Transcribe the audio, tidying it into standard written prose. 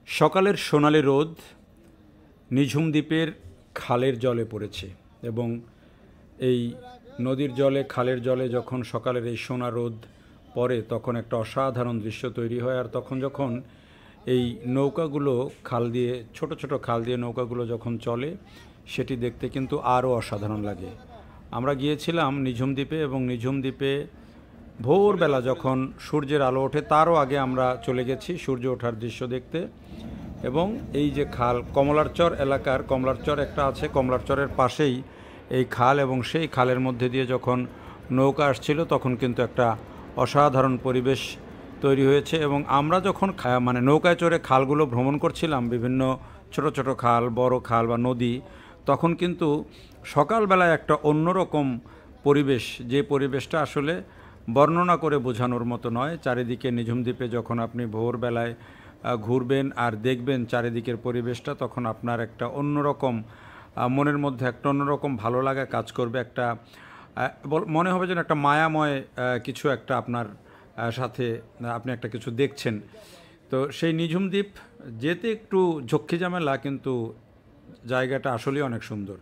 সকালের সোনালি রোদ নিঝুম দ্বীপের খালের জলে পড়েছে এবং এই নদীর জলে খালের জলে যখন সকালের এই সোনা রোদ পড়ে তখন একটা অসাধারণ দৃশ্য তৈরি হয়। আর তখন যখন এই নৌকাগুলো খাল দিয়ে ছোট ছোট খাল দিয়ে নৌকাগুলো যখন চলে সেটি দেখতে কিন্তু আরও অসাধারণ লাগে। আমরা গিয়েছিলাম নিঝুম দ্বীপে এবং নিঝুম দ্বীপে ভোরবেলা যখন সূর্যের আলো ওঠে তারও আগে আমরা চলে গেছি সূর্য ওঠার দৃশ্য দেখতে। এবং এই যে খাল কমলারচর এলাকার কমলারচর একটা আছে, কমলারচরের পাশেই এই খাল এবং সেই খালের মধ্যে দিয়ে যখন নৌকা আসছিল তখন কিন্তু একটা অসাধারণ পরিবেশ তৈরি হয়েছে। এবং আমরা যখন মানে নৌকায় চড়ে খালগুলো ভ্রমণ করছিলাম, বিভিন্ন ছোট ছোট খাল, বড় খাল বা নদী, তখন কিন্তু সকালবেলায় একটা অন্যরকম পরিবেশ, যে পরিবেশটা আসলে বর্ণনা করে বোঝানোর মতো নয়। চারিদিকে নিঝুম দ্বীপে যখন আপনি ভোরবেলায় ঘুরবেন আর দেখবেন চারিদিকের পরিবেশটা, তখন আপনার একটা অন্যরকম মনের মধ্যে একটা অন্যরকম ভালো লাগা কাজ করবে। একটা মনে হবে যেন একটা মায়াময় কিছু একটা আপনার সাথে আপনি একটা কিছু দেখছেন। তো সেই নিঝুম দ্বীপ যেতে একটু ঝক্কি ঝামেলা, কিন্তু জায়গাটা আসলেই অনেক সুন্দর।